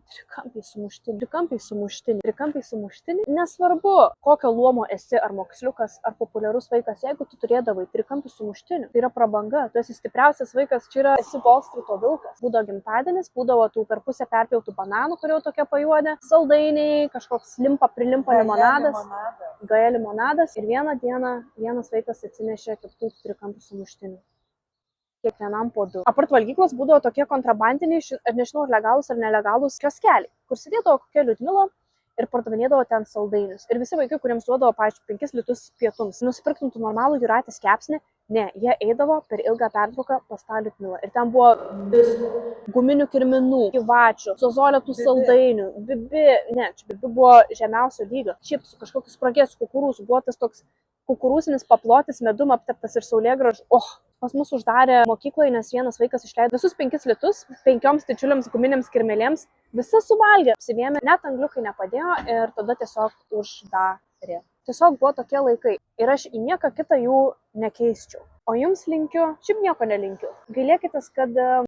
Trikampiai sumuštiniai. Nesvarbu, kokio luomo esi, ar moksliukas, ar populiarus vaikas, jeigu tu turėdavai trikampį sumuštinį, tai yra prabanga, tu esi stipriausias vaikas, čia yra esi Wall Streeto vilkas. Būdavo gimtadienis, būdavo tų per pusę perpjautų bananų, kurio tokia pajuodė, saldainiai, kažkoks prilimpa limonadas, gaja limonadas ir vieną dieną vienas vaikas atsinešė keptų trikampių sumuštinių. Kiekvienam po 2. Apart valgyklos būdavo tokie kontrabandiniai, ar nežinau, ar legalūs ar nelegalūs kioskeliai, kur sėdėdavo kokia Liudmila ir pardavinėdavo ten saldainius. Ir visi vaikai, kuriems duodavo, pavyzdžiui, 5 litus pietums, nusipirktum tu normalų Jūratės kepsnį, ne, jie eidavo per ilgą pertrauką pas tą Liudmilą. Ir ten buvo visko. Guminių kirminų, gyvačių, zozolėtų saldainių, bibi buvo žemiausio lygio. Čipsų, kažkokius spragės kukurūzų, buvo tas toks kukurūzinis paplotis, medum apteptas ir saulėgrąžų. Pas mus uždarė mokykloje, nes vienas vaikas išleido visus 5 litus, 5 didžiuliams guminiams kirmelėms, visas suvalgė, apsivėmė, net angliukai nepadėjo ir tada tiesiog uždarė. Tiesiog buvo tokie laikai ir aš į nieką kitą jų nekeisčiau. O jums linkiu, šiaip nieko nelinkiu. Gailėkitės, kad